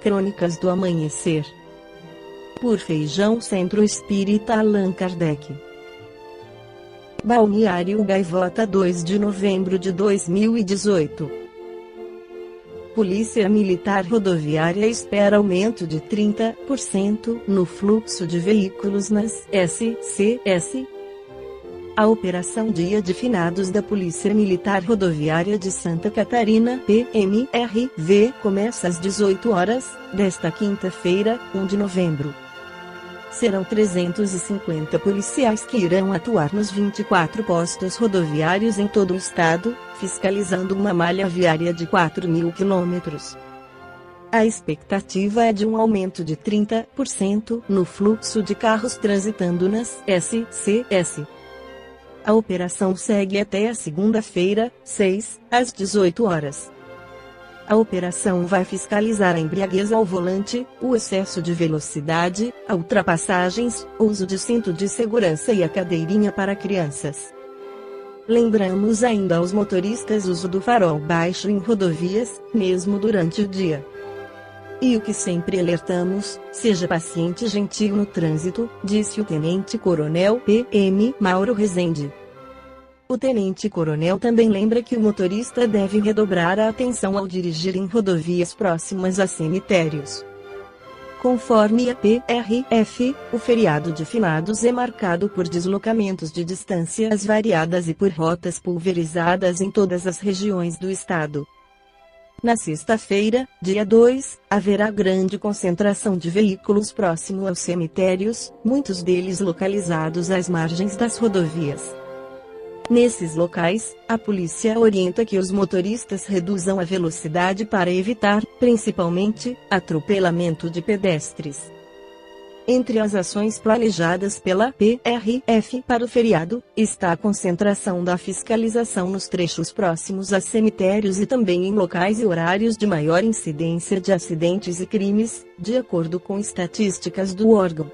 Crônicas do Amanhecer. Por Feijão Centro Espírita Allan Kardec. Balneário Gaivota, 2 de novembro de 2018. Polícia Militar Rodoviária espera aumento de 30% no fluxo de veículos nas SCS. A Operação Dia de Finados da Polícia Militar Rodoviária de Santa Catarina, PMRV, começa às 18 horas, desta quinta-feira, 1 de novembro. Serão 350 policiais que irão atuar nos 24 postos rodoviários em todo o estado, fiscalizando uma malha viária de 4.000 quilômetros. A expectativa é de um aumento de 30% no fluxo de carros transitando nas SCS. A operação segue até a segunda-feira, 6, às 18 horas. A operação vai fiscalizar a embriaguez ao volante, o excesso de velocidade, a ultrapassagens, o uso de cinto de segurança e a cadeirinha para crianças. Lembramos ainda aos motoristas o uso do farol baixo em rodovias, mesmo durante o dia. E o que sempre alertamos, seja paciente e gentil no trânsito, disse o Tenente-Coronel PM Mauro Rezende. O Tenente-Coronel também lembra que o motorista deve redobrar a atenção ao dirigir em rodovias próximas a cemitérios. Conforme a PRF, o feriado de Finados é marcado por deslocamentos de distâncias variadas e por rotas pulverizadas em todas as regiões do estado. Na sexta-feira, dia 2, haverá grande concentração de veículos próximo aos cemitérios, muitos deles localizados às margens das rodovias. Nesses locais, a polícia orienta que os motoristas reduzam a velocidade para evitar, principalmente, atropelamento de pedestres. Entre as ações planejadas pela PRF para o feriado, está a concentração da fiscalização nos trechos próximos a cemitérios e também em locais e horários de maior incidência de acidentes e crimes, de acordo com estatísticas do órgão.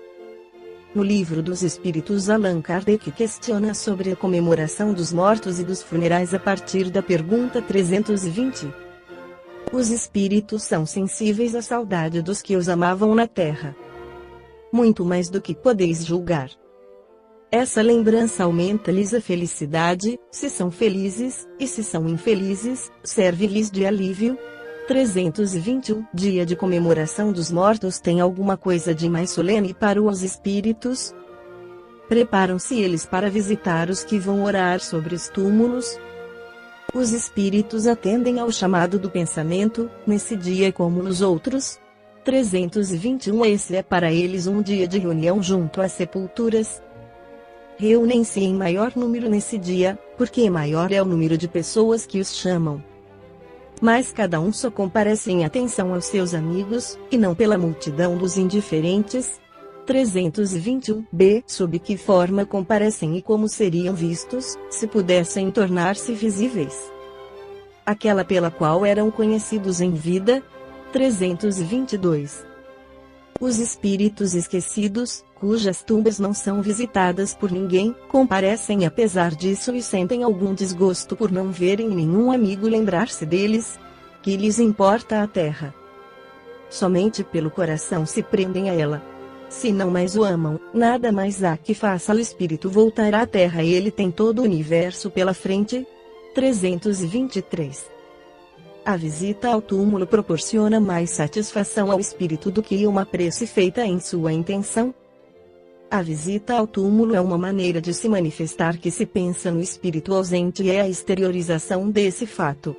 No Livro dos Espíritos, Allan Kardec questiona sobre a comemoração dos mortos e dos funerais a partir da pergunta 320. Os espíritos são sensíveis à saudade dos que os amavam na terra. Muito mais do que podeis julgar. Essa lembrança aumenta-lhes a felicidade, se são felizes, e se são infelizes, serve-lhes de alívio. 321. Dia de comemoração dos mortos tem alguma coisa de mais solene para os espíritos? Preparam-se eles para visitar os que vão orar sobre os túmulos? Os espíritos atendem ao chamado do pensamento, nesse dia como nos outros? 321. Esse é para eles um dia de reunião junto às sepulturas. Reúnem-se em maior número nesse dia, porque maior é o número de pessoas que os chamam. Mas cada um só comparece em atenção aos seus amigos, e não pela multidão dos indiferentes. 321b. Sob que forma comparecem e como seriam vistos, se pudessem tornar-se visíveis? Aquela pela qual eram conhecidos em vida? 322. Os espíritos esquecidos, cujas tumbas não são visitadas por ninguém, comparecem apesar disso e sentem algum desgosto por não verem nenhum amigo lembrar-se deles. Que lhes importa a terra? Somente pelo coração se prendem a ela. Se não mais o amam, nada mais há que faça o espírito voltar à terra e ele tem todo o universo pela frente. 323. A visita ao túmulo proporciona mais satisfação ao espírito do que uma prece feita em sua intenção. A visita ao túmulo é uma maneira de se manifestar que se pensa no espírito ausente e é a exteriorização desse fato.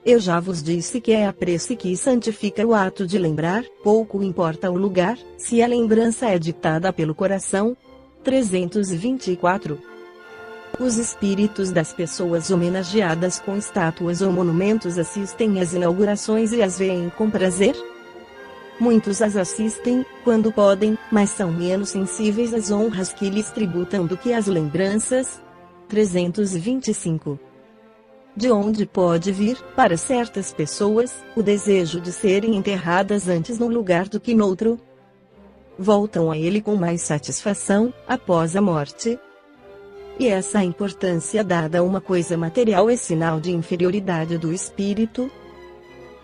Eu já vos disse que é a prece que santifica o ato de lembrar, pouco importa o lugar, se a lembrança é ditada pelo coração. 324. Os espíritos das pessoas homenageadas com estátuas ou monumentos assistem às inaugurações e as veem com prazer? Muitos as assistem, quando podem, mas são menos sensíveis às honras que lhes tributam do que às lembranças. 325. De onde pode vir, para certas pessoas, o desejo de serem enterradas antes num lugar do que noutro? Voltam a ele com mais satisfação, após a morte. E essa importância dada a uma coisa material é sinal de inferioridade do espírito?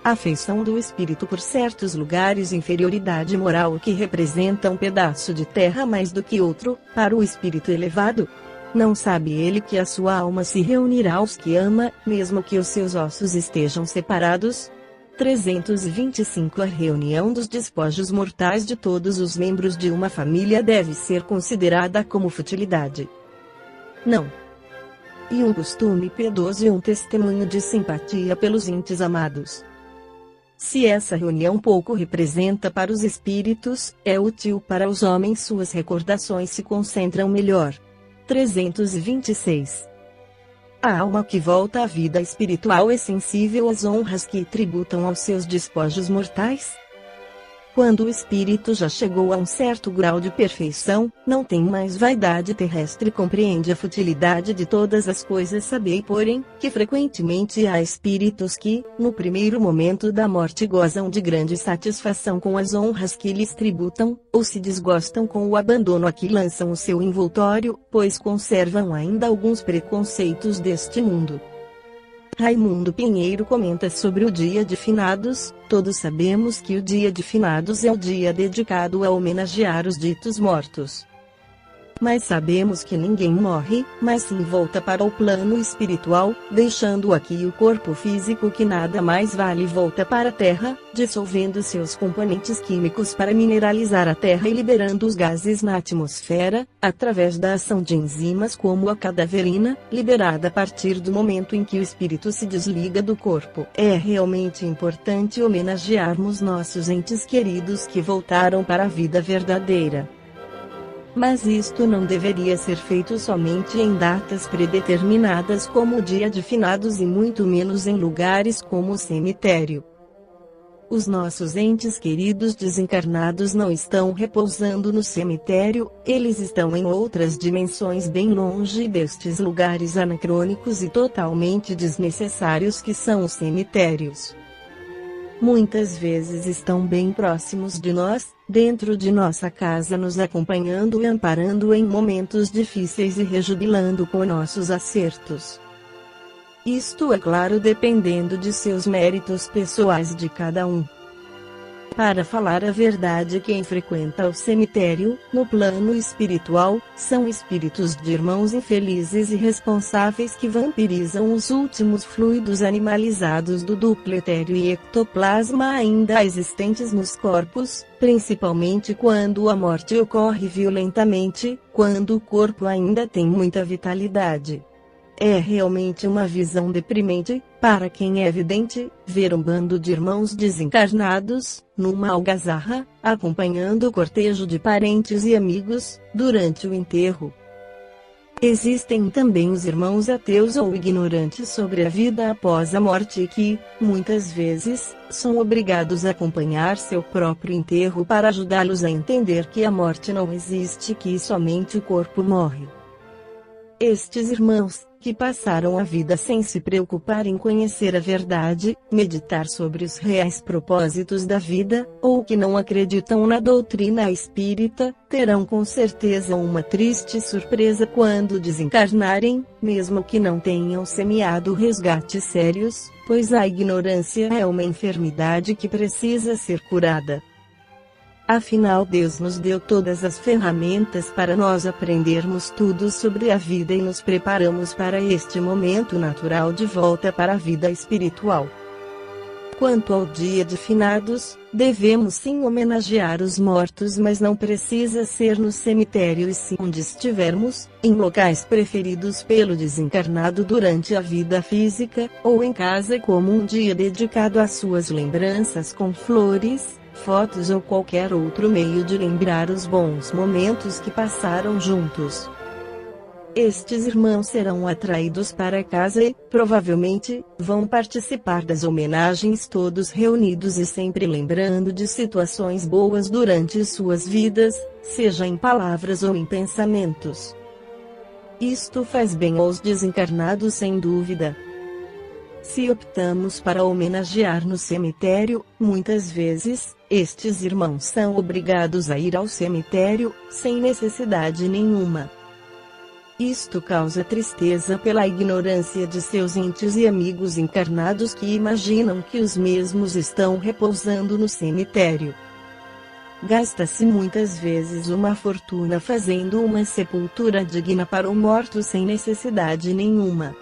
Afeição do espírito por certos lugares, inferioridade moral que representa um pedaço de terra mais do que outro, para o espírito elevado. Não sabe ele que a sua alma se reunirá aos que ama, mesmo que os seus ossos estejam separados? 325 A reunião dos despojos mortais de todos os membros de uma família deve ser considerada como futilidade. Não. E um costume piedoso e um testemunho de simpatia pelos entes amados. Se essa reunião pouco representa para os espíritos, é útil para os homens, suas recordações se concentram melhor. 326. A alma que volta à vida espiritual é sensível às honras que tributam aos seus despojos mortais? Quando o espírito já chegou a um certo grau de perfeição, não tem mais vaidade terrestre e compreende a futilidade de todas as coisas. Sabei, porém, que frequentemente há espíritos que, no primeiro momento da morte, gozam de grande satisfação com as honras que lhes tributam, ou se desgostam com o abandono a que lançam o seu envoltório, pois conservam ainda alguns preconceitos deste mundo. Raimundo Pinheiro comenta sobre o Dia de Finados. Todos sabemos que o Dia de Finados é o dia dedicado a homenagear os ditos mortos. Mas sabemos que ninguém morre, mas sim volta para o plano espiritual, deixando aqui o corpo físico que nada mais vale, volta para a terra, dissolvendo seus componentes químicos para mineralizar a terra e liberando os gases na atmosfera, através da ação de enzimas como a cadaverina, liberada a partir do momento em que o espírito se desliga do corpo. É realmente importante homenagearmos nossos entes queridos que voltaram para a vida verdadeira. Mas isto não deveria ser feito somente em datas predeterminadas como o Dia de Finados e muito menos em lugares como o cemitério. Os nossos entes queridos desencarnados não estão repousando no cemitério, eles estão em outras dimensões bem longe destes lugares anacrônicos e totalmente desnecessários que são os cemitérios. Muitas vezes estão bem próximos de nós, dentro de nossa casa, nos acompanhando e amparando em momentos difíceis e rejubilando com nossos acertos. Isto é claro, dependendo de seus méritos pessoais de cada um. Para falar a verdade, quem frequenta o cemitério, no plano espiritual, são espíritos de irmãos infelizes e responsáveis que vampirizam os últimos fluidos animalizados do duplo etéreo e ectoplasma ainda existentes nos corpos, principalmente quando a morte ocorre violentamente, quando o corpo ainda tem muita vitalidade. É realmente uma visão deprimente, para quem é vidente, ver um bando de irmãos desencarnados, numa algazarra, acompanhando o cortejo de parentes e amigos, durante o enterro. Existem também os irmãos ateus ou ignorantes sobre a vida após a morte que, muitas vezes, são obrigados a acompanhar seu próprio enterro para ajudá-los a entender que a morte não existe e que somente o corpo morre. Estes irmãos, que passaram a vida sem se preocupar em conhecer a verdade, meditar sobre os reais propósitos da vida, ou que não acreditam na doutrina espírita, terão com certeza uma triste surpresa quando desencarnarem, mesmo que não tenham semeado resgates sérios, pois a ignorância é uma enfermidade que precisa ser curada. Afinal, Deus nos deu todas as ferramentas para nós aprendermos tudo sobre a vida e nos preparamos para este momento natural de volta para a vida espiritual. Quanto ao Dia de Finados, devemos sim homenagear os mortos, mas não precisa ser no cemitério e sim onde estivermos, em locais preferidos pelo desencarnado durante a vida física, ou em casa como um dia dedicado às suas lembranças com flores, fotos ou qualquer outro meio de lembrar os bons momentos que passaram juntos. Estes irmãos serão atraídos para casa e, provavelmente, vão participar das homenagens todos reunidos e sempre lembrando de situações boas durante suas vidas, seja em palavras ou em pensamentos. Isto faz bem aos desencarnados sem dúvida. Se optamos para homenagear no cemitério, muitas vezes, estes irmãos são obrigados a ir ao cemitério, sem necessidade nenhuma. Isto causa tristeza pela ignorância de seus entes e amigos encarnados que imaginam que os mesmos estão repousando no cemitério. Gasta-se muitas vezes uma fortuna fazendo uma sepultura digna para o morto sem necessidade nenhuma.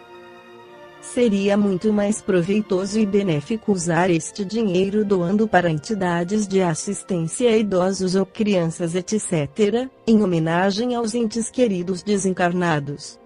Seria muito mais proveitoso e benéfico usar este dinheiro doando para entidades de assistência a idosos ou crianças, etc., em homenagem aos entes queridos desencarnados.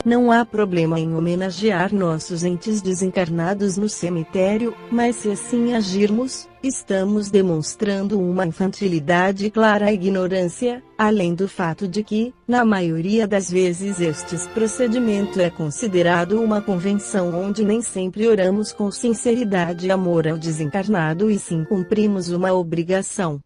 Não há problema em homenagear nossos entes desencarnados no cemitério, mas se assim agirmos, estamos demonstrando uma infantilidade e clara ignorância, além do fato de que, na maioria das vezes, este procedimento é considerado uma convenção onde nem sempre oramos com sinceridade e amor ao desencarnado e sim cumprimos uma obrigação.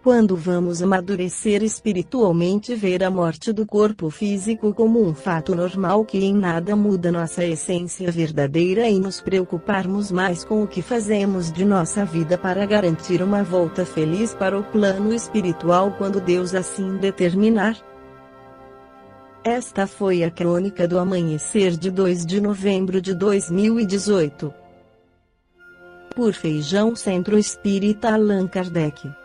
Quando vamos amadurecer espiritualmente, ver a morte do corpo físico como um fato normal que em nada muda nossa essência verdadeira e nos preocuparmos mais com o que fazemos de nossa vida para garantir uma volta feliz para o plano espiritual quando Deus assim determinar. Esta foi a crônica do amanhecer de 2 de novembro de 2018. Por Feijão Centro Espírita Allan Kardec.